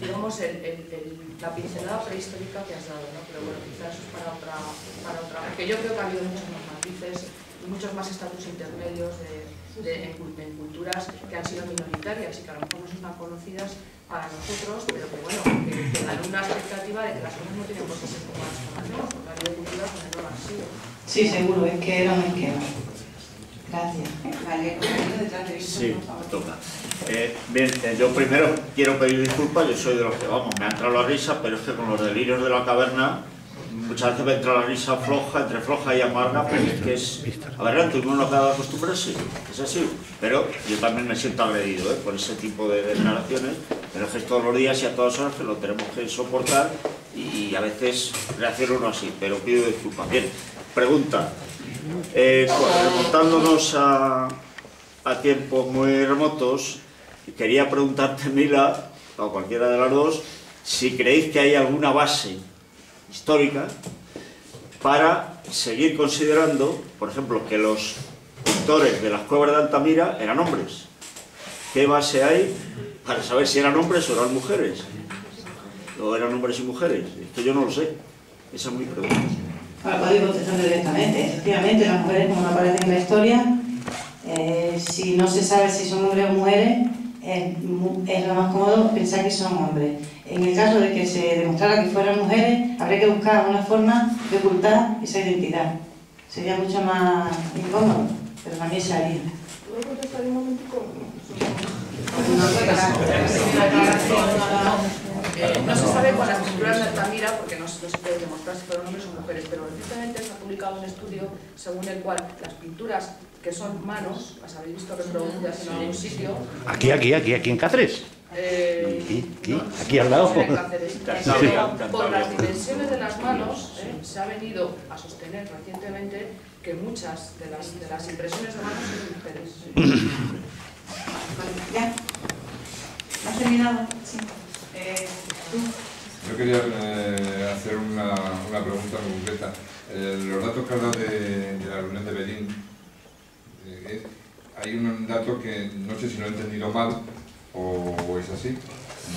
digamos, la pincelada prehistórica que has dado, ¿no? Pero bueno, quizás eso es para otra... Porque yo creo que ha habido muchos más matices y muchos más estatus intermedios en culturas que han sido minoritarias y que a lo mejor no son tan conocidas para nosotros, pero que bueno, que dan una expectativa de que las cosas no tienen por qué ser como las conocemos, porque ha habido culturas donde no lo han sido. Sí, seguro, es que era un esquema. Gracias. Vale, detrás de sí, me toca. Bien, yo primero quiero pedir disculpas, yo soy de los que, vamos, me ha entrado la risa, pero es que con los delirios de la caverna muchas veces me entra la risa floja, entre floja y amarga, pero es que es... Adelante, uno no queda acostumbrarse, es así. Pero yo también me siento agredido por ese tipo de declaraciones, pero es que es todos los días y a todas horas que lo tenemos que soportar y a veces reacciona uno así, pero pido disculpas. Bien, pregunta. Remontándonos a tiempos muy remotos, quería preguntarte, Mila, o cualquiera de las dos, si creéis que hay alguna base histórica para seguir considerando, por ejemplo, que los pintores de las cuevas de Altamira eran hombres. ¿Qué base hay para saber si eran hombres o eran mujeres? ¿O eran hombres y mujeres? Esto yo no lo sé. Esa es mi pregunta. Bueno, puedo ir contestando directamente. Efectivamente, las mujeres, como no aparecen en la historia, si no se sabe si son hombres o mujeres, es lo más cómodo pensar que son hombres. En el caso de que se demostrara que fueran mujeres, habría que buscar una forma de ocultar esa identidad. Sería mucho más incómodo, pero también se haría. ¿Puedo contestar un momentico? No se sabe con las pinturas de Altamira, porque no se puede demostrar si fueron hombres o mujeres, pero recientemente se ha publicado un estudio según el cual las pinturas que son manos, las habéis visto reproducidas en algún sitio... Aquí en Cáceres. Aquí al lado. Por las dimensiones de las manos se ha venido a sostener recientemente que muchas de las impresiones de manos son mujeres. ¿Ya? ¿Has terminado? Sí. Yo quería hacer una pregunta muy concreta. Los datos que has dado de la reunión de Berlín, hay un dato que no sé si lo he entendido mal o es así.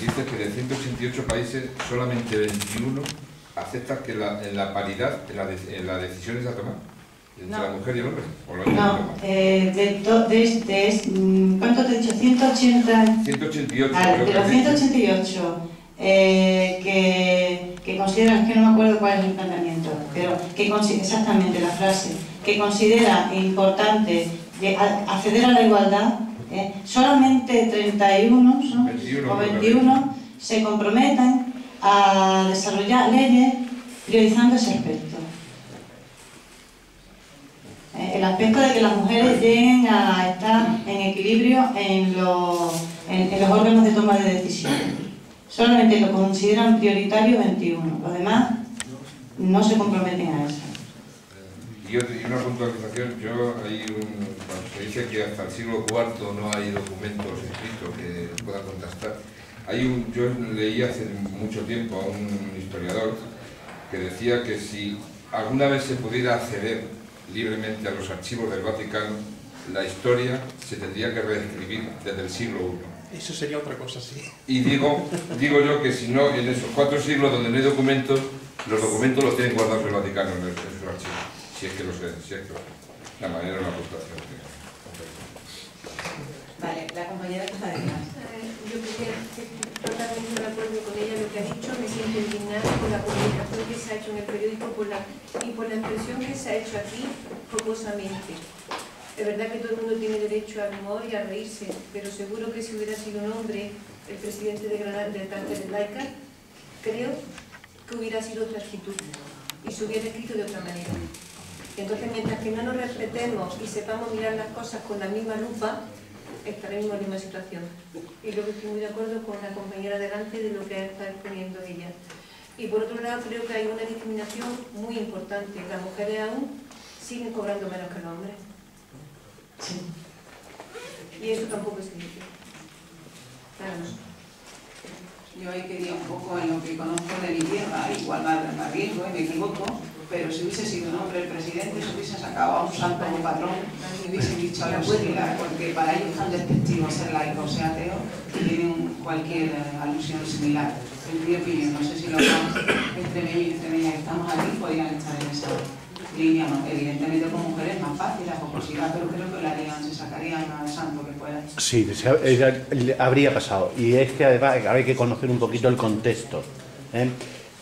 Dice que de 188 países, solamente 21 aceptan que la paridad en las decisiones a tomar entre la mujer y el hombre. No, ¿cuánto te he dicho? 180... 188. Vale, de los 188 que consideran, que no me acuerdo cuál es el planteamiento, pero que exactamente la frase, que considera importante acceder a la igualdad, solamente 31 o 21 se comprometen a desarrollar leyes priorizando ese aspecto. El aspecto de que las mujeres lleguen a estar en equilibrio en los órganos de toma de decisiones. Solamente lo consideran prioritario 21, los demás no se comprometen a eso. Y una puntualización, cuando se dice que hasta el siglo IV no hay documentos escritos que puedan contrastar, yo leí hace mucho tiempo a un historiador que decía que si alguna vez se pudiera acceder libremente a los archivos del Vaticano, la historia se tendría que reescribir desde el siglo I. Eso sería otra cosa, sí. Y digo yo que si no, en esos 4 siglos donde no hay documentos, los documentos los tienen guardados el Vaticano en sus archivos. Si es que lo sé, si es que la manera de una aportación. Vale, la compañera que está detrás. Yo quería totalmente de acuerdo con ella lo que ha dicho, me siento indignada por la comunicación que se ha hecho en el periódico y por la expresión que se ha hecho aquí jocosamente. Es verdad que todo el mundo tiene derecho al humor y a reírse, pero seguro que si hubiera sido un hombre el presidente de Granada del cártel de Laica, creo que hubiera sido otra actitud y se hubiera escrito de otra manera. Entonces, mientras que no nos respetemos y sepamos mirar las cosas con la misma lupa, estaremos en la misma situación. Y luego estoy muy de acuerdo con la compañera delante de lo que está exponiendo ella. Y por otro lado, creo que hay una discriminación muy importante. Las mujeres aún siguen cobrando menos que los hombres. Sí. Y eso tampoco es lícito. Claro. Yo ahí quería un poco en lo que conozco de mi tierra, igual va a riesgo y me equivoco, pero si hubiese sido un hombre el presidente, se hubiese sacado a un santo como patrón y hubiese dicho algo similar, porque para ellos es tan despectivo ser laico o sea ateo, que tienen cualquier alusión similar. En mi opinión, no sé si los más extremeños y extremeñas que estamos aquí podrían estar en esa línea, ¿no? Evidentemente con mujeres más fácil, la composibilidad, pero creo que lo harían, se sacarían al santo que fuera. Sí, habría pasado. Y es que además hay que conocer un poquito el contexto, ¿eh?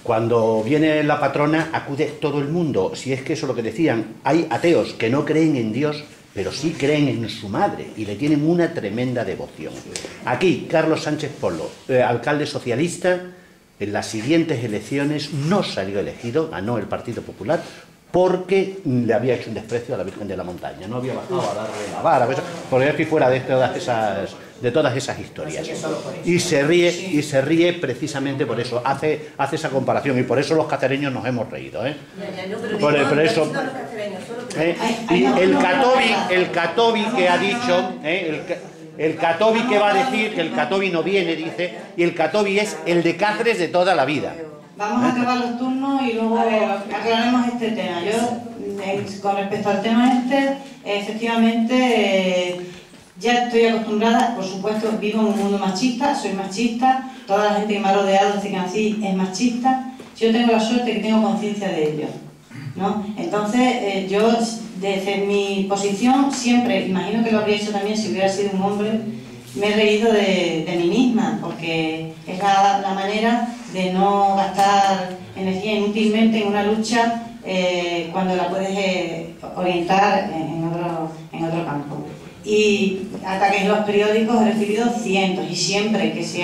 Cuando viene la patrona acude todo el mundo. Si es que eso es lo que decían, hay ateos que no creen en Dios, pero sí creen en su madre y le tienen una tremenda devoción. Aquí, Carlos Sánchez Polo, alcalde socialista, en las siguientes elecciones no salió elegido, ganó el Partido Popular, porque le había hecho un desprecio a la Virgen de la Montaña, no había bajado a darle la vara, porque estoy fuera de todas esas historias. Y se ríe precisamente por eso, hace esa comparación, y por eso los cacereños nos hemos reído, ¿eh? Por eso, y el catobi que ha dicho, el catobi que va a decir, que el catobi no viene, dice, y el catobi es el de Cáceres de toda la vida. Vamos a acabar los turnos y luego aclararemos este tema. Yo, con respecto al tema efectivamente, ya estoy acostumbrada, por supuesto, vivo en un mundo machista, soy machista, toda la gente que me ha rodeado desde que nací es machista. Yo tengo la suerte que tengo conciencia de ello, ¿no? Entonces, yo, desde mi posición, siempre, imagino que lo habría hecho también si hubiera sido un hombre, me he reído de mí misma, porque es la manera de no gastar energía inútilmente en una lucha cuando la puedes orientar en otro campo. Y ataques en los periódicos he recibido cientos, y siempre que se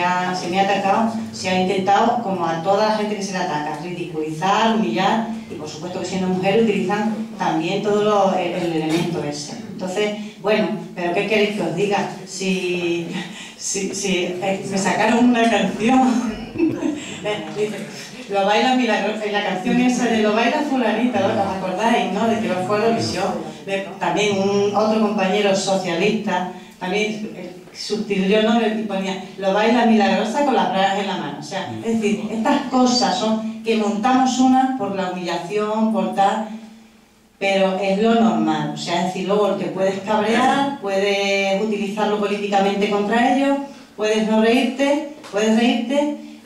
me ha atacado, se ha intentado, como a toda la gente que se le ataca, ridiculizar, humillar, y por supuesto que siendo mujer utilizan también todo el elemento ese. Entonces, bueno, pero ¿qué queréis que os diga? Si me sacaron una canción, lo baila milagrosa, la canción esa de lo baila fulanita, ¿no? ¿Os acordáis, no? De que lo fue a Eurovisión. También otro compañero socialista, también sustituyó el nombre y ponía lo baila milagrosa con las bragas en la mano. O sea, es decir, estas cosas son que montamos una por la humillación, por tal, pero es lo normal. O sea, es decir, luego te puedes cabrear, puedes utilizarlo políticamente contra ellos, puedes no reírte,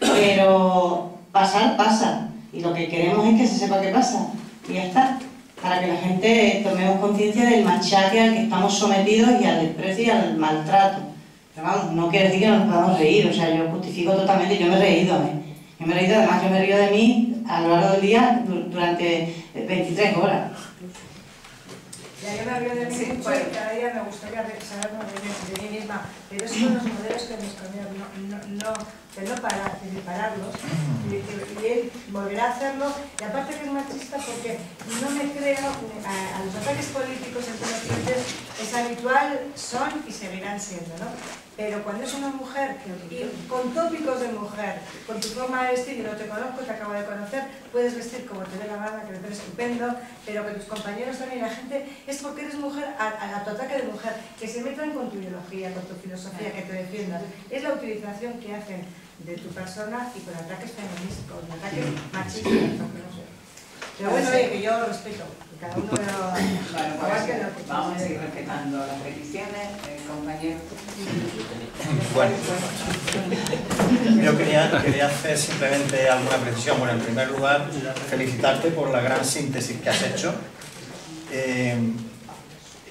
pero pasar, pasa. Y lo que queremos es que se sepa qué pasa. Y ya está. Para que la gente tomemos conciencia del machaque al que estamos sometidos y al desprecio y al maltrato. Pero vamos, no quiere decir que no nos podamos reír. O sea, yo justifico totalmente, yo me he reído, Yo me he reído, además yo me he reído de mí a lo largo del día durante 23 horas. Ya yo me río de mí mucho y cada día me gustaría saberlo de mí misma, pero esos son los modelos que nos cambian, no parar, de pararlos, y él volverá a hacerlo, y aparte que es machista porque no me creo, a los ataques políticos entonces es habitual, son y seguirán siendo, ¿no? Pero cuando es una mujer, y con tópicos de mujer, con tu forma de vestir, y no te conozco, te acabo de conocer, puedes vestir como te dé la gana, que me parece estupendo, pero que tus compañeros también, la gente, es porque eres mujer, a tu ataque de mujer, que se metan con tu ideología, con tu filosofía, que te defiendan. Es la utilización que hacen de tu persona y con ataques feministas, con ataques machistas, no sé. Pero bueno, que yo respeto, que cada uno lo... Bueno, pues vamos a seguir respetando las peticiones, compañeros. Bueno, yo quería hacer simplemente alguna precisión. Bueno, en primer lugar, felicitarte por la gran síntesis que has hecho.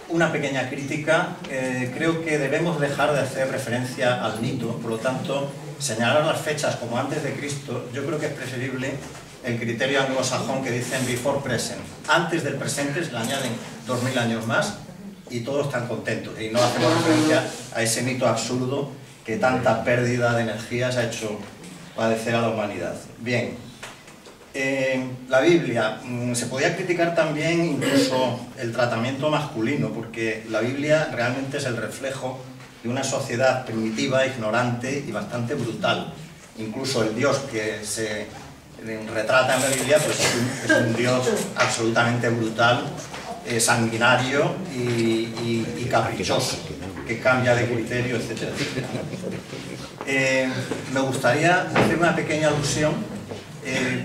Una pequeña crítica, creo que debemos dejar de hacer referencia al mito, por lo tanto, señalar las fechas como antes de Cristo, yo creo que es preferible el criterio anglosajón que dicen before present. Antes del presente se le añaden 2000 años más y todos están contentos. Y no hacemos referencia a ese mito absurdo que tanta pérdida de energías ha hecho padecer a la humanidad. Bien, la Biblia, se podía criticar también incluso el tratamiento masculino, porque la Biblia realmente es el reflejo de una sociedad primitiva, ignorante y bastante brutal. Incluso el Dios que se retrata en la Biblia pues es un Dios absolutamente brutal, sanguinario y caprichoso, que cambia de criterio, etc. Me gustaría hacer una pequeña alusión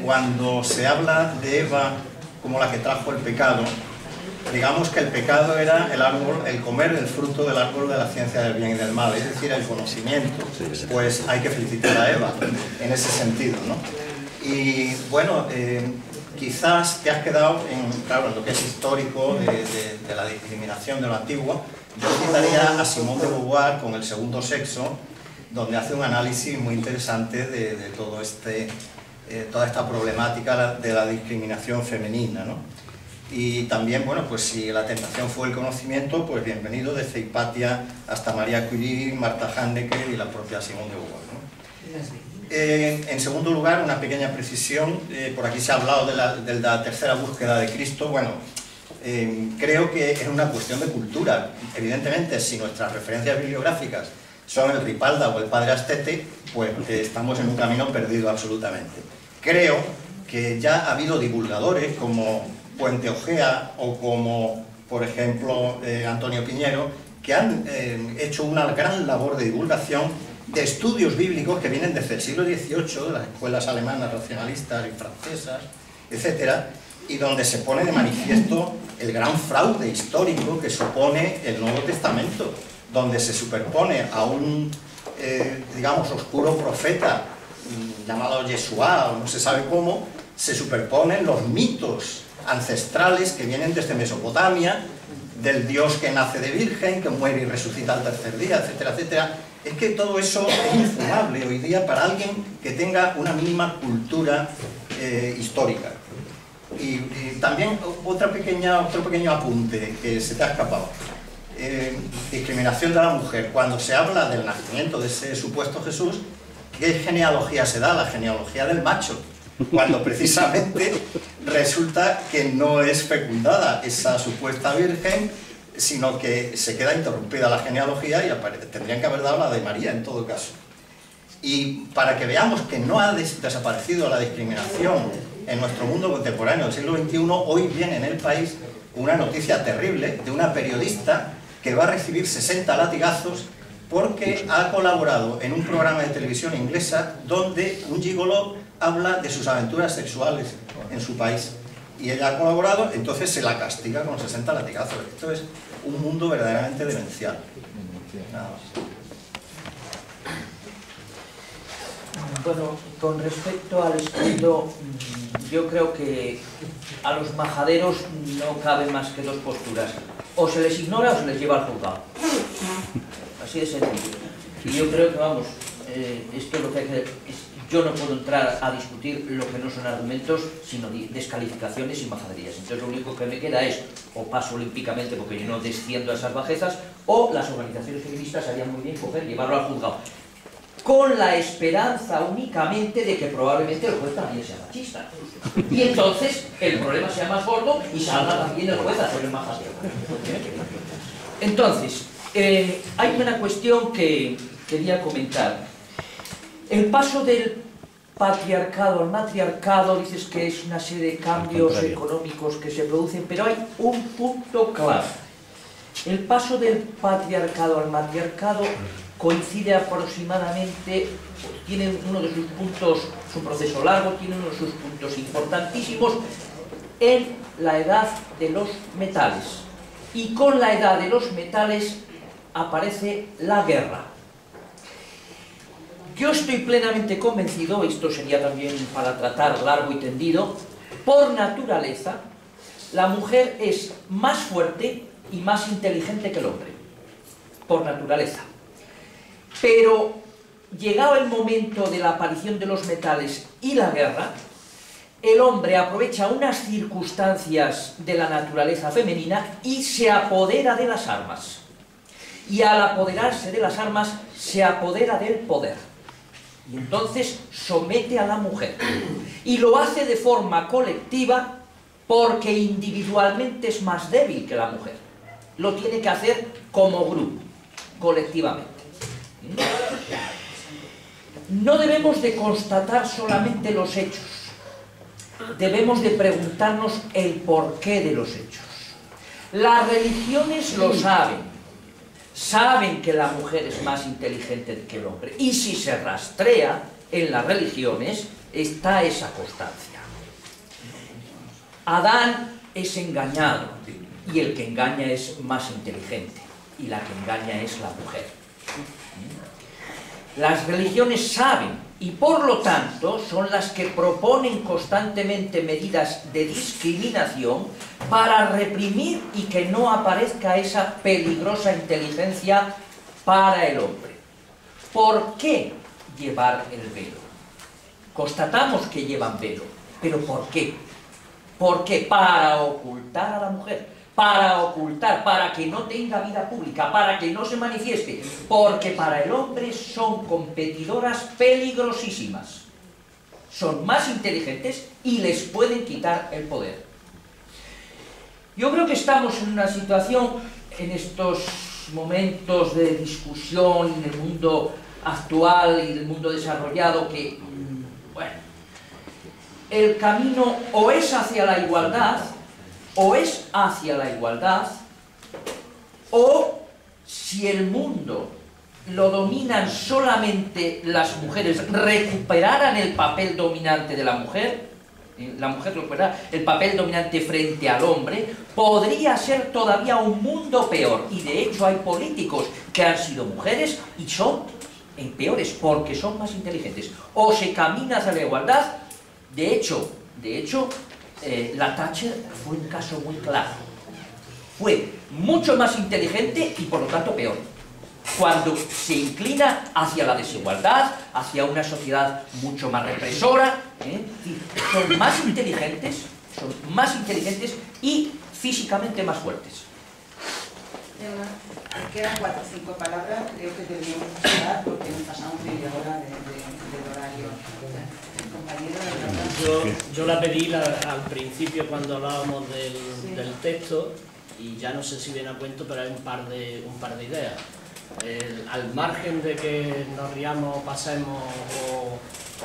cuando se habla de Eva como la que trajo el pecado, digamos que el pecado era el árbol, el comer el fruto del árbol de la ciencia del bien y del mal, es decir, el conocimiento. Pues hay que felicitar a Eva en ese sentido, ¿no? Y bueno, quizás te has quedado claro, en lo que es histórico de la discriminación de lo antiguo. Yo citaría a Simone de Beauvoir con El segundo sexo, donde hace un análisis muy interesante de todo toda esta problemática de la discriminación femenina, ¿no? Y también, bueno, pues si la tentación fue el conocimiento, pues bienvenido desde Hipatia hasta María Curie, Marta Handeke y la propia Simone de Beauvoir, ¿no? En segundo lugar, una pequeña precisión, por aquí se ha hablado de la tercera búsqueda de Cristo. Bueno, creo que es una cuestión de cultura. Evidentemente, si nuestras referencias bibliográficas son el Ripalda o el Padre Astete, pues estamos en un camino perdido absolutamente. Creo que ya ha habido divulgadores como Puente Ojea o como, por ejemplo, Antonio Piñero, que han hecho una gran labor de divulgación de estudios bíblicos que vienen desde el siglo XVIII, de las escuelas alemanas, racionalistas y francesas, etcétera, y donde se pone de manifiesto el gran fraude histórico que supone el Nuevo Testamento, donde se superpone a un, digamos, oscuro profeta llamado Yeshua, o no se sabe cómo, se superponen los mitos ancestrales que vienen desde Mesopotamia, del Dios que nace de virgen, que muere y resucita al tercer día, etcétera, etcétera. Es que todo eso es infumable hoy día para alguien que tenga una mínima cultura histórica. Y también otro pequeño apunte que se te ha escapado. Discriminación de la mujer. Cuando se habla del nacimiento de ese supuesto Jesús, ¿qué genealogía se da? La genealogía del macho, cuando precisamente resulta que no es fecundada esa supuesta virgen, sino que se queda interrumpida la genealogía y tendrían que haber dado la de María en todo caso. Y para que veamos que no ha desaparecido la discriminación en nuestro mundo contemporáneo del siglo XXI, hoy viene en el país una noticia terrible de una periodista que va a recibir 60 latigazos porque ha colaborado en un programa de televisión inglesa donde un gigoló habla de sus aventuras sexuales en su país. Y ella ha colaborado, entonces se la castiga con 60 latigazos. Esto es un mundo verdaderamente demencial. Nada más. Bueno, con respecto al escrito, yo creo que a los majaderos no caben más que dos posturas. O se les ignora o se les lleva al juzgado. Así de sencillo. Y yo creo que, vamos, esto es lo que hay que... Yo no puedo entrar a discutir lo que no son argumentos, sino descalificaciones y majaderías. Entonces lo único que me queda es, o paso olímpicamente porque yo no desciendo a esas bajezas, o las organizaciones feministas harían muy bien coger y llevarlo al juzgado. Con la esperanza únicamente de que probablemente el juez también sea machista. Y entonces el problema sea más gordo y salga también el juez a hacer el majadero. Entonces, hay una cuestión que quería comentar. El paso del patriarcado al matriarcado, dices que es una serie de cambios económicos que se producen, pero hay un punto clave. El paso del patriarcado al matriarcado coincide aproximadamente, tiene uno de sus puntos, es un proceso largo, tiene uno de sus puntos importantísimos en la edad de los metales. Y con la edad de los metales aparece la guerra. Yo estoy plenamente convencido, esto sería también para tratar largo y tendido, por naturaleza, la mujer es más fuerte y más inteligente que el hombre, por naturaleza. Pero, llegado el momento de la aparición de los metales y la guerra, el hombre aprovecha unas circunstancias de la naturaleza femenina y se apodera de las armas. Y al apoderarse de las armas, se apodera del poder. Y entonces somete a la mujer. Y lo hace de forma colectiva porque individualmente es más débil que la mujer. Lo tiene que hacer como grupo, colectivamente. No debemos de constatar solamente los hechos. Debemos de preguntarnos el porqué de los hechos. Las religiones lo saben. Saben que la mujer es más inteligente que el hombre. Y si se rastrea en las religiones, está esa constancia. Adán es engañado y el que engaña es más inteligente y la que engaña es la mujer. Las religiones saben y por lo tanto son las que proponen constantemente medidas de discriminación para reprimir y que no aparezca esa peligrosa inteligencia para el hombre. ¿Por qué llevar el velo? Constatamos que llevan velo, pero ¿por qué? ¿Por qué? Para ocultar a la mujer. Para ocultar, para que no tenga vida pública, para que no se manifieste, porque para el hombre son competidoras peligrosísimas. Son más inteligentes y les pueden quitar el poder. Yo creo que estamos en una situación, en estos momentos de discusión en el mundo actual y del mundo desarrollado, que, bueno, el camino o es hacia la igualdad, o es hacia la igualdad, o si el mundo lo dominan solamente las mujeres, recuperaran el papel dominante de la mujer recuperara el papel dominante frente al hombre, podría ser todavía un mundo peor. Y de hecho hay políticos que han sido mujeres y son peores porque son más inteligentes. O se camina hacia la igualdad. De hecho, la Thatcher fue un caso muy claro. Fue mucho más inteligente y por lo tanto peor. Cuando se inclina hacia la desigualdad, hacia una sociedad mucho más represora, son más inteligentes y físicamente más fuertes. Quedan 4 o 5 palabras, creo que deberíamos pasar porque nos pasamos media hora del horario. Yo la pedí al principio cuando hablábamos del texto y ya no sé si viene a cuento, pero hay un par de ideas. Al margen de que nos riamos, pasemos o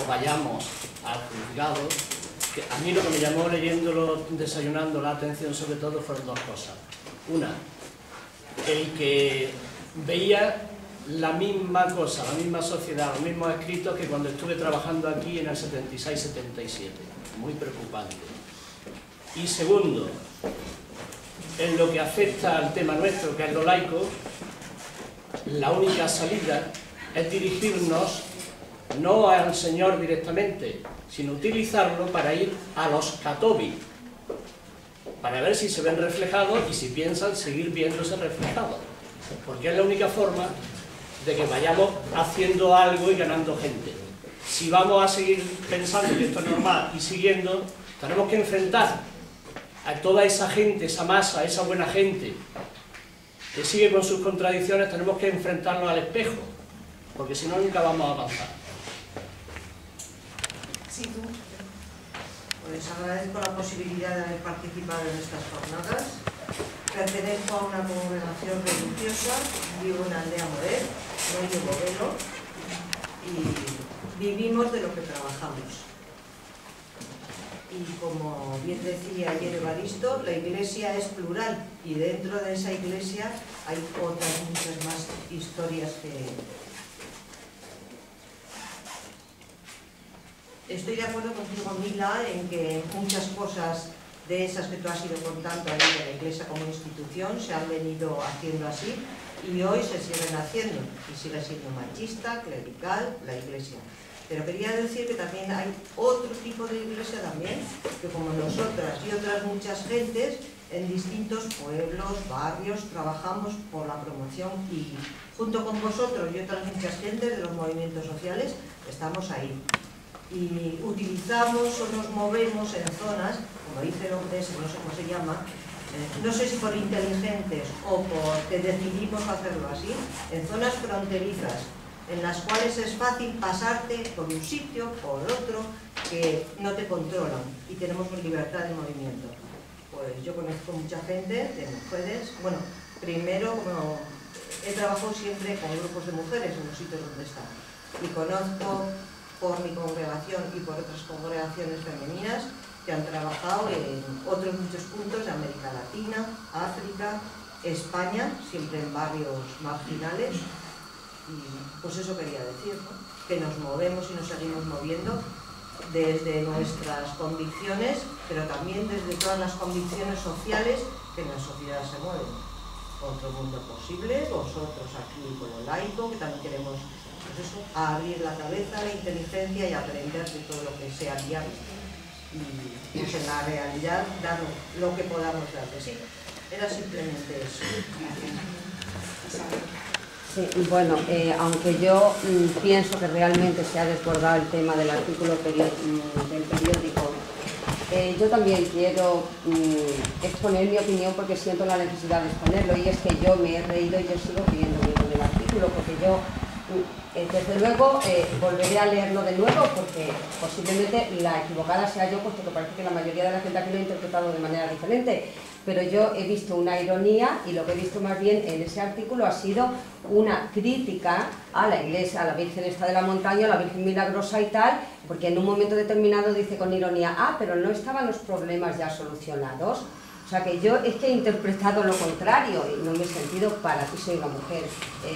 vayamos al juzgado, a mí lo que me llamó leyéndolo, desayunando la atención sobre todo fueron 2 cosas. Una, el que veía la misma cosa, la misma sociedad, los mismos escritos que cuando estuve trabajando aquí en el 76-77. Muy preocupante. Y segundo, en lo que afecta al tema nuestro, que es lo laico, la única salida es dirigirnos no al Señor directamente, sino utilizarlo para ir a los catobi, para ver si se ven reflejados y si piensan seguir viéndose reflejados. Porque es la única forma de que vayamos haciendo algo y ganando gente. Si vamos a seguir pensando que esto es normal y siguiendo, tenemos que enfrentar a toda esa gente, esa masa, esa buena gente que sigue con sus contradicciones. Tenemos que enfrentarnos al espejo, porque si no nunca vamos a avanzar. Sí, tú. Pues agradezco la posibilidad de haber participado en estas jornadas. Pertenezco a una congregación religiosa, vivo en Aldea Moret, no llevo velo y vivimos de lo que trabajamos. Y como bien decía ayer Evaristo, la iglesia es plural y dentro de esa iglesia hay otras muchas más historias que... Estoy de acuerdo contigo, Mila, en que muchas cosas de esas que tú has ido contando ahí de la iglesia como institución se han venido haciendo así y hoy se siguen haciendo y sigue siendo machista, clerical, la iglesia. Pero quería decir que también hay otro tipo de iglesia también, que como nosotras y otras muchas gentes, en distintos pueblos, barrios, trabajamos por la promoción y junto con vosotros y otras muchas gentes de los movimientos sociales, estamos ahí. Y utilizamos o nos movemos en zonas, como dice el hombre, no sé cómo se llama, no sé si por inteligentes o porque decidimos hacerlo así, en zonas fronterizas, en las cuales es fácil pasarte por un sitio, por otro, que no te controlan y tenemos libertad de movimiento. Pues yo conozco mucha gente, de mujeres, bueno, primero como he trabajado siempre con grupos de mujeres en los sitios donde están y conozco por mi congregación y por otras congregaciones femeninas que han trabajado en otros muchos puntos de América Latina, África, España, siempre en barrios marginales. Y pues eso quería decir, ¿no? Que nos movemos y nos seguimos moviendo desde nuestras convicciones, pero también desde todas las convicciones sociales que en la sociedad se mueven. Otro mundo posible, vosotros aquí con lo laico, que también queremos, pues eso, abrir la cabeza, la inteligencia y aprender de todo lo que sea viable. Y pues en la realidad dar lo que podamos dar de sí. Era simplemente eso. Sí, bueno, aunque yo pienso que realmente se ha desbordado el tema del artículo del periódico, yo también quiero exponer mi opinión porque siento la necesidad de exponerlo, y es que yo me he reído y yo sigo pidiéndome con el artículo, porque yo desde luego volveré a leerlo de nuevo, porque posiblemente la equivocada sea yo, puesto que parece que la mayoría de la gente aquí lo ha interpretado de manera diferente, pero yo he visto una ironía, y lo que he visto más bien en ese artículo ha sido una crítica a la Iglesia, a la Virgen esta de la montaña, a la Virgen Milagrosa y tal, porque en un momento determinado dice con ironía, pero no estaban los problemas ya solucionados. O sea que yo es que he interpretado lo contrario, y no me he sentido para ti, soy una mujer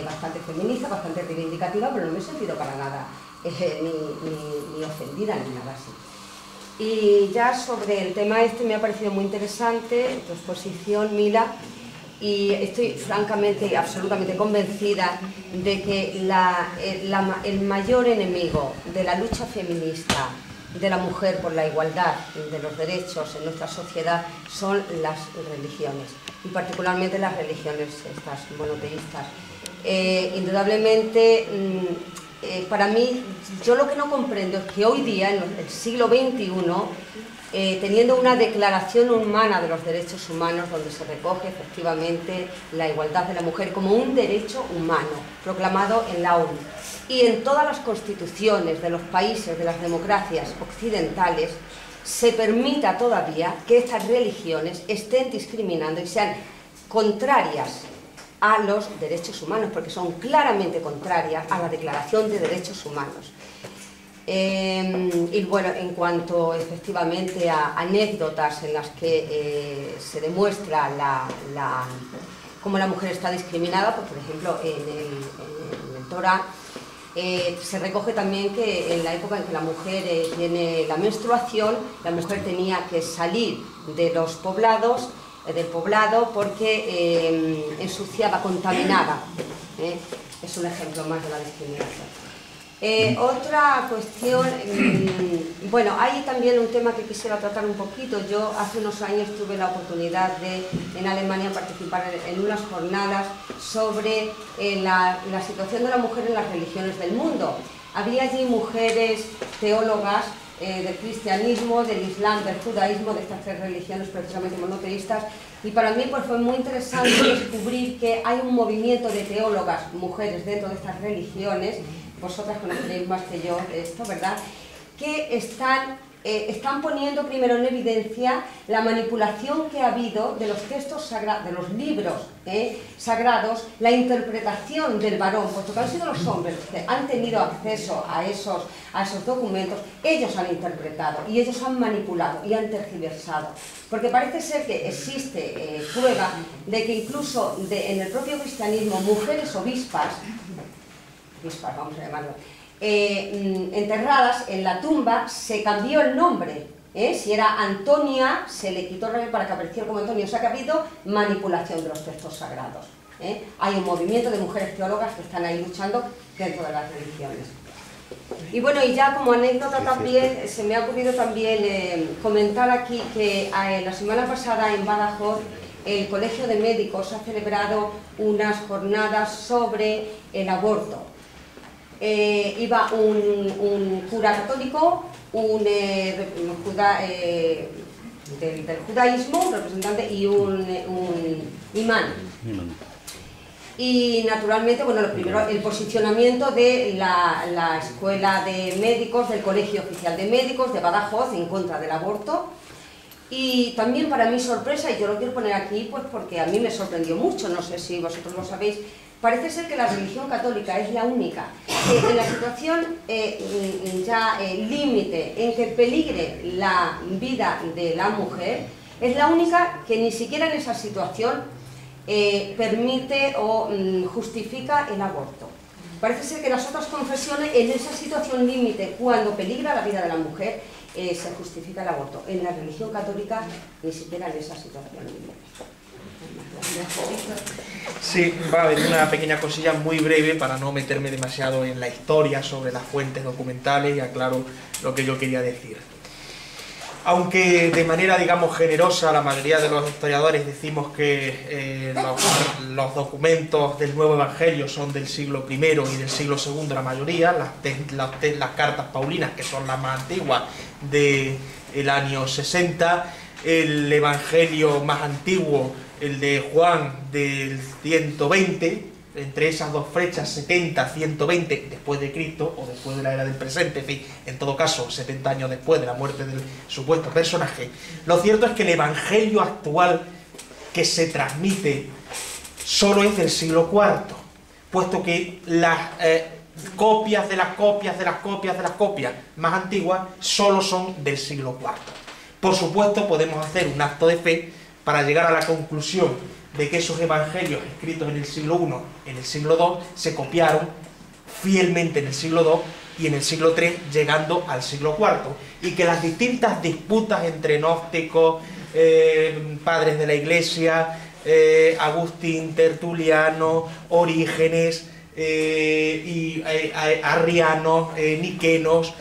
bastante feminista, bastante reivindicativa, pero no me he sentido para nada ni ofendida ni nada así. Y ya sobre el tema este me ha parecido muy interesante tu exposición, Mila, y estoy francamente y absolutamente convencida de que el mayor enemigo de la lucha feminista de la mujer por la igualdad de los derechos en nuestra sociedad son las religiones, y particularmente las religiones estas monoteístas. Indudablemente, para mí, yo lo que no comprendo es que hoy día, en el siglo XXI, teniendo una declaración humana de los derechos humanos, donde se recoge efectivamente la igualdad de la mujer como un derecho humano, proclamado en la ONU, y en todas las constituciones de los países, de las democracias occidentales, se permita todavía que estas religiones estén discriminando y sean contrarias a los derechos humanos, porque son claramente contrarias a la Declaración de Derechos Humanos. Y bueno, en cuanto efectivamente a anécdotas en las que se demuestra cómo la mujer está discriminada, pues por ejemplo en el Torá se recoge también que en la época en que la mujer tiene la menstruación, la mujer tenía que salir de los poblados, del poblado, porque ensuciaba, contaminaba. Es un ejemplo más de la discriminación. Otra cuestión, bueno, hay también un tema que quisiera tratar un poquito. Yo hace unos años tuve la oportunidad de, en Alemania, participar en unas jornadas sobre la situación de la mujer en las religiones del mundo. Había allí mujeres teólogas del cristianismo, del islam, del judaísmo, de estas tres religiones precisamente monoteístas, y para mí pues fue muy interesante descubrir que hay un movimiento de teólogas, mujeres dentro de estas religiones, vosotras conoceréis más que yo esto, ¿verdad?, que están poniendo primero en evidencia la manipulación que ha habido de los textos sagrados, de los libros sagrados, la interpretación del varón, puesto que han sido los hombres que han tenido acceso a esos documentos, ellos han interpretado y ellos han manipulado y han tergiversado. Porque parece ser que existe prueba de que incluso en el propio cristianismo mujeres obispas, vamos a llamarlo, enterradas en la tumba, se cambió el nombre. Si era Antonia, se le quitó el nombre para que apareciera como Antonio. O sea que ha habido manipulación de los textos sagrados. Hay un movimiento de mujeres teólogas que están ahí luchando dentro de las religiones. Y bueno, y ya como anécdota también, se me ha ocurrido también comentar aquí que la semana pasada en Badajoz el Colegio de Médicos ha celebrado unas jornadas sobre el aborto. Iba un cura católico, un cura del judaísmo, un representante, y un imán. Y naturalmente, bueno, lo primero, el posicionamiento de la Escuela de Médicos, del Colegio Oficial de Médicos de Badajoz en contra del aborto. Y también para mi sorpresa, y yo lo quiero poner aquí pues porque a mí me sorprendió mucho, no sé si vosotros lo sabéis, parece ser que la religión católica es la única que en la situación límite en que peligre la vida de la mujer, es la única que ni siquiera en esa situación permite o justifica el aborto. Parece ser que las otras confesiones, en esa situación límite, cuando peligra la vida de la mujer, se justifica el aborto. En la religión católica, ni siquiera en esa situación límite. Sí, va a haber una pequeña cosilla muy breve para no meterme demasiado en la historia sobre las fuentes documentales y aclaro lo que yo quería decir. Aunque de manera, digamos, generosa, la mayoría de los historiadores decimos que los documentos del Nuevo Evangelio son del siglo I y del siglo II la mayoría, las cartas paulinas, que son las más antiguas, del año 60, el Evangelio más antiguo, el de Juan, del 120, entre esas dos fechas, 70, 120, después de Cristo o después de la era del presente, en fin, en todo caso, 70 años después de la muerte del supuesto personaje. Lo cierto es que el Evangelio actual que se transmite solo es del siglo IV, puesto que las copias de las copias de las copias de las copias más antiguas solo son del siglo IV. Por supuesto, podemos hacer un acto de fe para llegar a la conclusión de que esos evangelios escritos en el siglo I, en el siglo II, se copiaron fielmente en el siglo II y en el siglo III, llegando al siglo IV, y que las distintas disputas entre gnósticos, padres de la Iglesia, Agustín, Tertuliano, Orígenes, y arrianos, niquenos,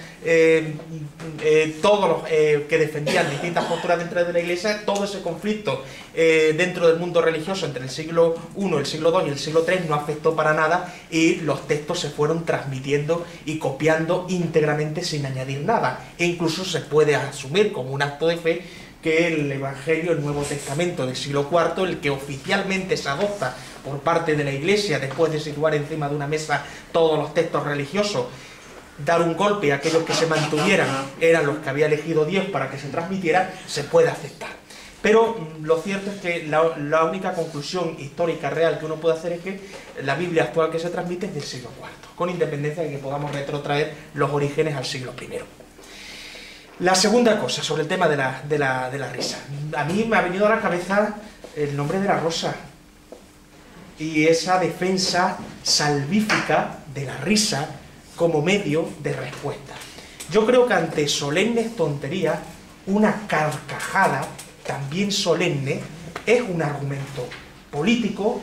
todos los que defendían distintas posturas dentro de la Iglesia, todo ese conflicto dentro del mundo religioso entre el siglo I, el siglo II y el siglo III no afectó para nada, y los textos se fueron transmitiendo y copiando íntegramente sin añadir nada, e incluso se puede asumir como un acto de fe que el Evangelio, el Nuevo Testamento del siglo IV, el que oficialmente se adopta por parte de la Iglesia después de situar encima de una mesa todos los textos religiosos, dar un golpe a aquellos que se mantuvieran, eran los que había elegido Dios para que se transmitiera, se puede aceptar. Pero lo cierto es que la única conclusión histórica real que uno puede hacer es que la Biblia actual que se transmite es del siglo IV, con independencia de que podamos retrotraer los orígenes al siglo I. La segunda cosa, sobre el tema de la risa. A mí me ha venido a la cabeza el nombre de la rosa y esa defensa salvífica de la risa como medio de respuesta. Yo creo que ante solemnes tonterías, una carcajada también solemne es un argumento político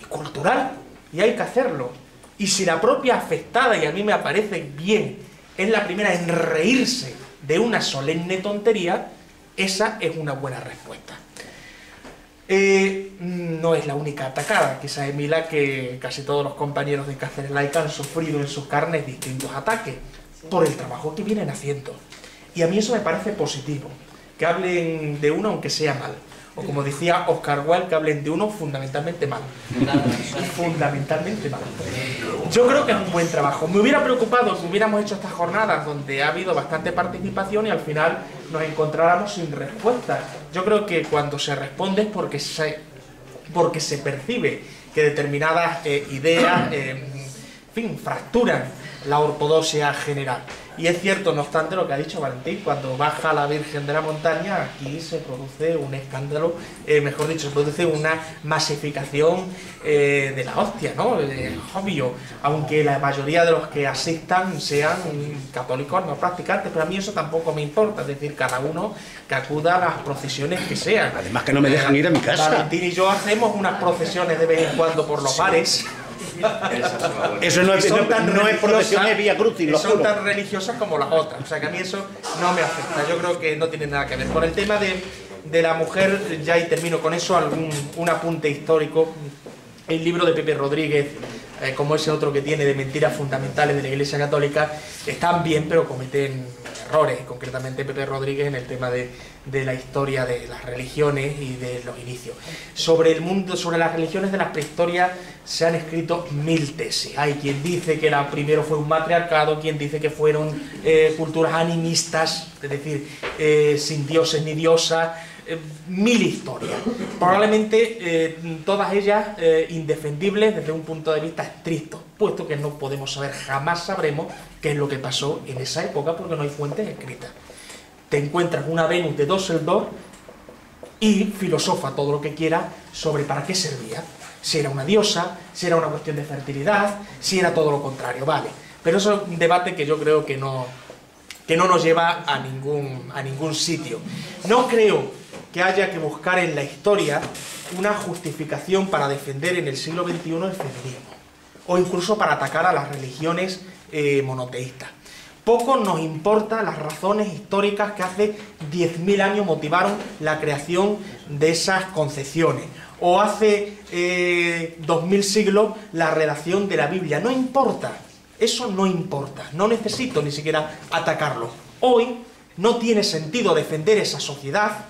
y cultural, y hay que hacerlo. Y si la propia afectada, y a mí me parece bien, es la primera en reírse de una solemne tontería, esa es una buena respuesta. No es la única atacada, quizá Emila, que casi todos los compañeros de Cáceres Laica han sufrido en sus carnes distintos ataques por el trabajo que vienen haciendo. Y a mí eso me parece positivo, que hablen de uno aunque sea mal. O como decía Oscar Wilde, que hablen de uno fundamentalmente mal. Fundamentalmente mal. Yo creo que es un buen trabajo. Me hubiera preocupado que hubiéramos hecho estas jornadas donde ha habido bastante participación y al final nos encontráramos sin respuesta. Yo creo que cuando se responde es porque se percibe que determinadas ideas, en fin, fracturan la ortodoxia general. Y es cierto, no obstante, lo que ha dicho Valentín, cuando baja la Virgen de la montaña, aquí se produce un escándalo, mejor dicho, se produce una masificación de la hostia, ¿no? Es obvio, aunque la mayoría de los que asistan sean católicos no practicantes, pero a mí eso tampoco me importa, es decir, cada uno que acuda a las procesiones que sean. Además que no me dejan ir a mi casa. Valentín y yo hacemos unas procesiones de vez en cuando por los bares. Eso no es procesión, es Vía Crucis, lo juro. Son tan religiosas como las otras, o sea que a mí eso no me afecta. Yo creo que no tiene nada que ver. Con el tema de la mujer, ya y termino con eso, un apunte histórico. El libro de Pepe Rodríguez, como ese otro que tiene de mentiras fundamentales de la Iglesia Católica, están bien, pero cometen errores, concretamente Pepe Rodríguez en el tema de la historia de las religiones y de los inicios. Sobre el mundo, sobre las religiones de la prehistoria se han escrito 1000 tesis. Hay quien dice que primero fue un matriarcado, quien dice que fueron culturas animistas, es decir, sin dioses ni diosas, 1000 historias. Probablemente todas ellas indefendibles desde un punto de vista estricto, puesto que no podemos saber, jamás sabremos qué es lo que pasó en esa época porque no hay fuentes escritas. Te encuentras una Venus de Düsseldorf y filosofa todo lo que quiera sobre para qué servía. si era una diosa, si era una cuestión de fertilidad, si era todo lo contrario, vale. Pero eso es un debate que yo creo que no nos lleva a ningún sitio. No creo que haya que buscar en la historia una justificación para defender en el siglo XXI el feminismo, o incluso para atacar a las religiones monoteístas. Poco nos importan las razones históricas que hace 10.000 años motivaron la creación de esas concepciones, o hace 2000 siglos la redacción de la Biblia. No importa, eso no importa, no necesito ni siquiera atacarlo. Hoy no tiene sentido defender esa sociedad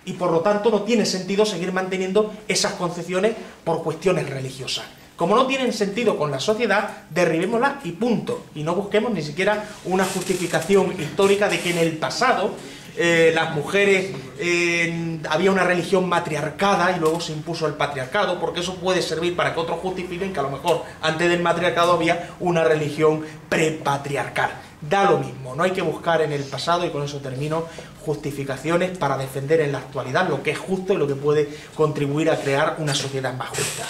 y por lo tanto no tiene sentido seguir manteniendo esas concepciones por cuestiones religiosas. Como no tienen sentido con la sociedad, derribémosla y punto. Y no busquemos ni siquiera una justificación histórica de que en el pasado las mujeres había una religión matriarcada y luego se impuso el patriarcado, porque eso puede servir para que otros justifiquen que a lo mejor antes del matriarcado había una religión prepatriarcal. Da lo mismo, no hay que buscar en el pasado, y con eso termino, justificaciones para defender en la actualidad lo que es justo y lo que puede contribuir a crear una sociedad más justa.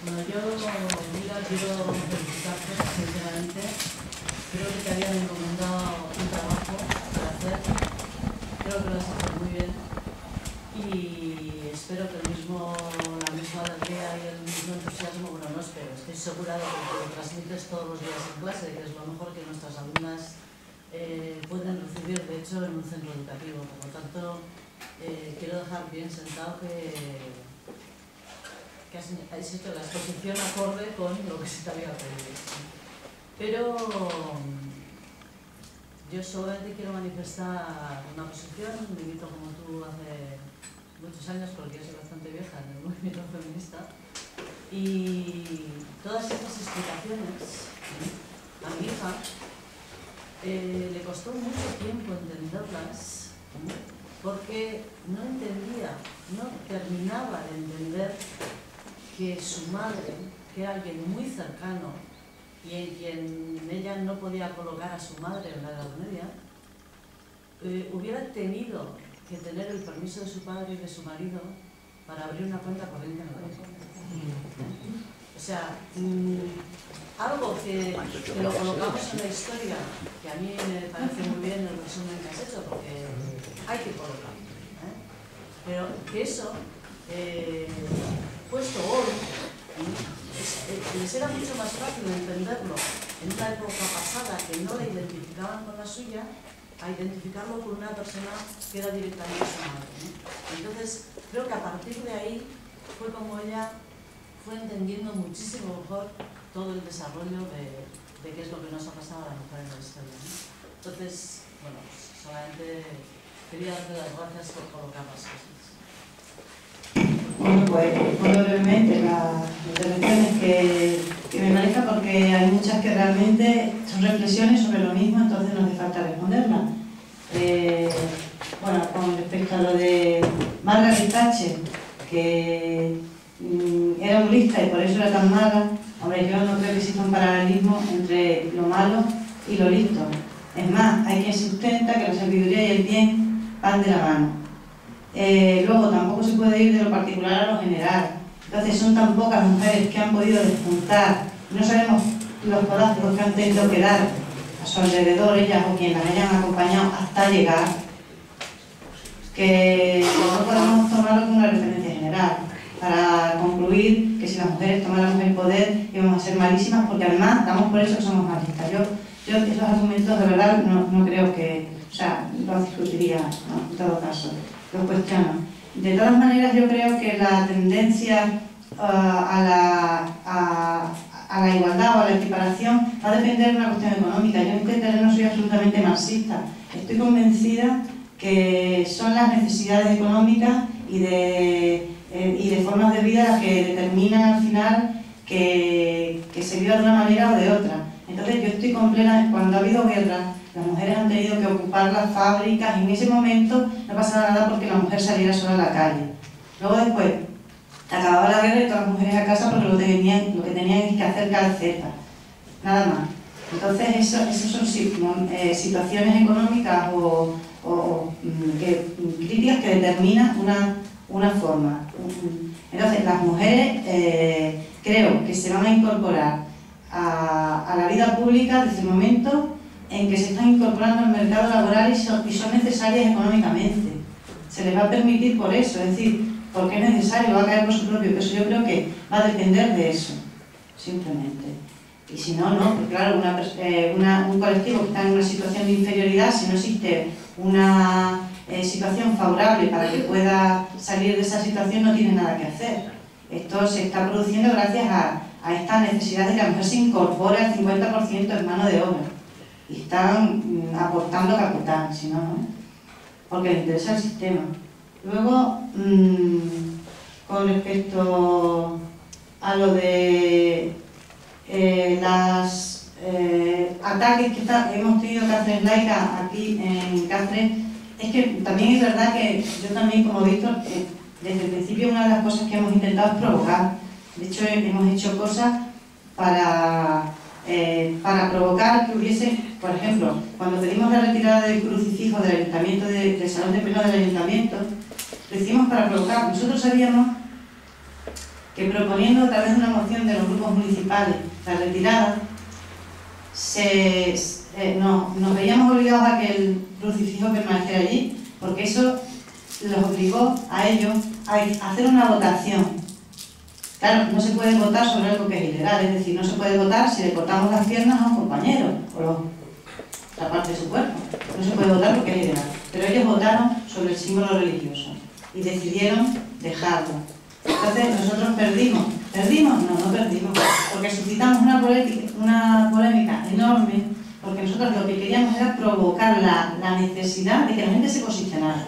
Bueno, yo, mira, quiero felicitarte, sinceramente. Creo que te habían encomendado un trabajo para hacer. Creo que lo has hecho muy bien. Y espero que la misma alegría y el mismo entusiasmo, bueno, no espero, estoy segura de que lo transmites todos los días en clase, que es lo mejor que nuestras alumnas pueden recibir, de hecho, en un centro educativo. Por lo tanto, quiero dejar bien sentado que has hecho la exposición acorde con lo que se te había pedido. Pero yo solamente quiero manifestar una posición, me invito como tú hace muchos años, porque yo soy bastante vieja en el movimiento feminista, y todas estas explicaciones a mi hija le costó mucho tiempo entenderlas, porque no entendía, no terminaba de entender que su madre, que era alguien muy cercano y en quien ella no podía colocar a su madre en la Edad Media, hubiera tenido que tener el permiso de su padre y de su marido para abrir una cuenta corriente en el banco. O sea, algo que lo colocamos en la historia, que a mí me parece muy bien el resumen que has hecho, porque hay que colocarlo, pero que eso, puesto hoy, les era mucho más fácil entenderlo en una época pasada que no la identificaban con la suya, a identificarlo con una persona que era directamente su madre, ¿no? Entonces, creo que a partir de ahí fue como ella fue entendiendo muchísimo mejor todo el desarrollo de qué es lo que nos ha pasado a las mujeres en la historia, ¿no? Entonces, bueno, solamente quería darte las gracias por colocar las cosas. Bueno, pues muy brevemente las intervenciones que me maneja, porque hay muchas que realmente son reflexiones sobre lo mismo, entonces no hace falta responderlas. Bueno, con respecto a lo de Margaret Thatcher, que era muy lista y por eso era tan mala, hombre, yo no creo que exista un paralelismo entre lo malo y lo listo. Es más, hay quien sustenta que la sabiduría y el bien van de la mano. Luego tampoco se puede ir de lo particular a lo general. Entonces son tan pocas mujeres que han podido despuntar, no sabemos los codazos que han tenido que dar a su alrededor, ellas o quienes las hayan acompañado hasta llegar, que no podemos tomarlo como una referencia general para concluir que si las mujeres tomáramos el poder íbamos a ser malísimas, porque además damos por eso que somos machistas. Yo esos argumentos de verdad no creo que, o sea, los discutiría, ¿no? En todo caso, los cuestiono. De todas maneras, yo creo que la tendencia a la igualdad o a la equiparación va a depender de una cuestión económica. Yo en este terreno soy absolutamente marxista. Estoy convencida que son las necesidades económicas y de formas de vida las que determinan al final que se viva de una manera o de otra. Entonces yo estoy completa, cuando ha habido guerra, las mujeres han tenido que ocupar las fábricas y en ese momento no pasaba nada porque la mujer saliera sola a la calle. Luego después acababa la guerra y todas las mujeres a casa porque lo que tenían es que hacer calceta, nada más. Entonces esas son situaciones económicas o críticas que determinan una forma. Entonces, las mujeres creo que se van a incorporar a la vida pública desde el momento en que se están incorporando al mercado laboral y son necesarias económicamente. Se les va a permitir por eso, es decir, porque es necesario, va a caer por su propio peso. Yo creo que va a depender de eso, simplemente. Y si no, no, porque claro, un colectivo que está en una situación de inferioridad, si no existe una situación favorable para que pueda salir de esa situación, no tiene nada que hacer. Esto se está produciendo gracias a esta necesidad de que la mujer se incorpore al 50% en mano de obra. Y están aportando capital, si no, no. Porque les interesa el sistema. Luego, con respecto a lo de los ataques que hemos tenido Cáceres Laica aquí en Cáceres, es que también es verdad que yo también, como Víctor, desde el principio una de las cosas que hemos intentado es provocar. De hecho, hemos hecho cosas para provocar que hubiese, por ejemplo, cuando pedimos la retirada del crucifijo del ayuntamiento, del salón de pleno del ayuntamiento, lo hicimos para provocar. Nosotros sabíamos que proponiendo a través de una moción de los grupos municipales la retirada, nos veíamos obligados a que el crucifijo permaneciera allí, porque eso los obligó a ellos a hacer una votación. Claro, no se puede votar sobre algo que es ilegal, es decir, no se puede votar si le cortamos las piernas a un compañero o la parte de su cuerpo. No se puede votar porque es ilegal. Pero ellos votaron sobre el símbolo religioso y decidieron dejarlo. Entonces nosotros perdimos. ¿Perdimos? No, no perdimos, porque suscitamos una polémica enorme, porque nosotros lo que queríamos era provocar la necesidad de que la gente se posicionara.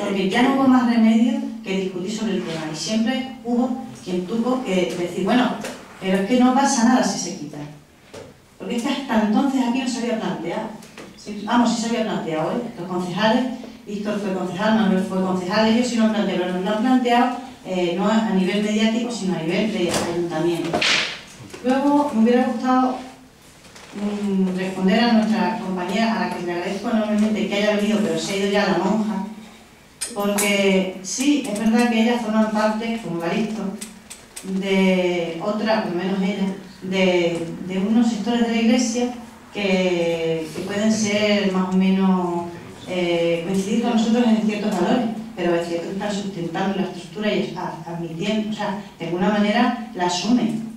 Porque ya no hubo más remedio que discutir sobre el tema y siempre hubo quien tuvo que decir, bueno, pero es que no pasa nada si se quita. Porque es que hasta entonces aquí no se había planteado. Vamos, sí se había planteado, ¿eh? Los concejales, Víctor fue concejal, Manuel fue concejal, ellos sí lo han planteado, pero no han planteado no a nivel mediático, sino a nivel de ayuntamiento. Luego me hubiera gustado responder a nuestra compañera, a la que le agradezco enormemente que haya venido, pero se ha ido ya la monja, porque sí, es verdad que ellas forman parte, como Evaristo, de otra, por lo menos ella, de unos sectores de la Iglesia que pueden ser más o menos coincidir con nosotros en ciertos valores, pero es cierto que están sustentando la estructura y admitiendo, o sea, de alguna manera la asumen,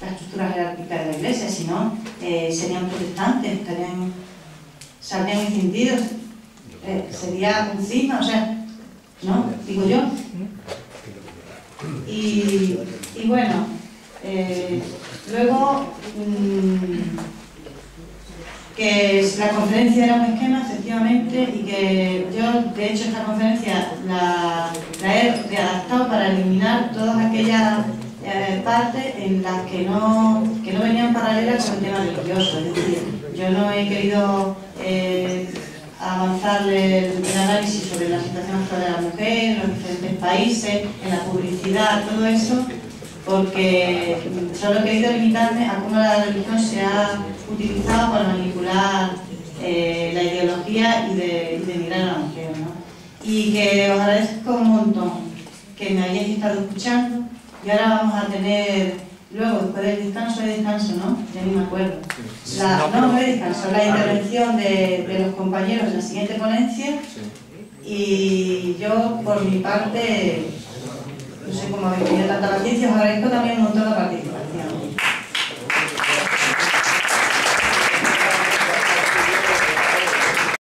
la estructura jerárquica de la Iglesia, si no, serían protestantes, se habrían encendido, sería un cisma, o sea, ¿no? Digo yo. Y bueno, luego que la conferencia era un esquema, efectivamente, y que yo, de hecho, esta conferencia la he readaptado para eliminar todas aquellas partes en las que no venían paralelas con el tema religioso. Es decir, yo no he querido avanzar el análisis sobre la situación actual de la mujer en los diferentes países, en la publicidad, todo eso, porque solo he querido limitarme a cómo la religión se ha utilizado para manipular la ideología y de denigrar a la mujer, ¿no? Y que os agradezco un montón que me hayáis estado escuchando, y ahora vamos a tener, luego, después del descanso, hay descanso, ¿no? Ya ni me acuerdo. No hay descanso, la intervención de los compañeros en la siguiente ponencia, y yo, por mi parte, no sé cómo habéis tenido tanta paciencia, os agradezco también un montón la participación.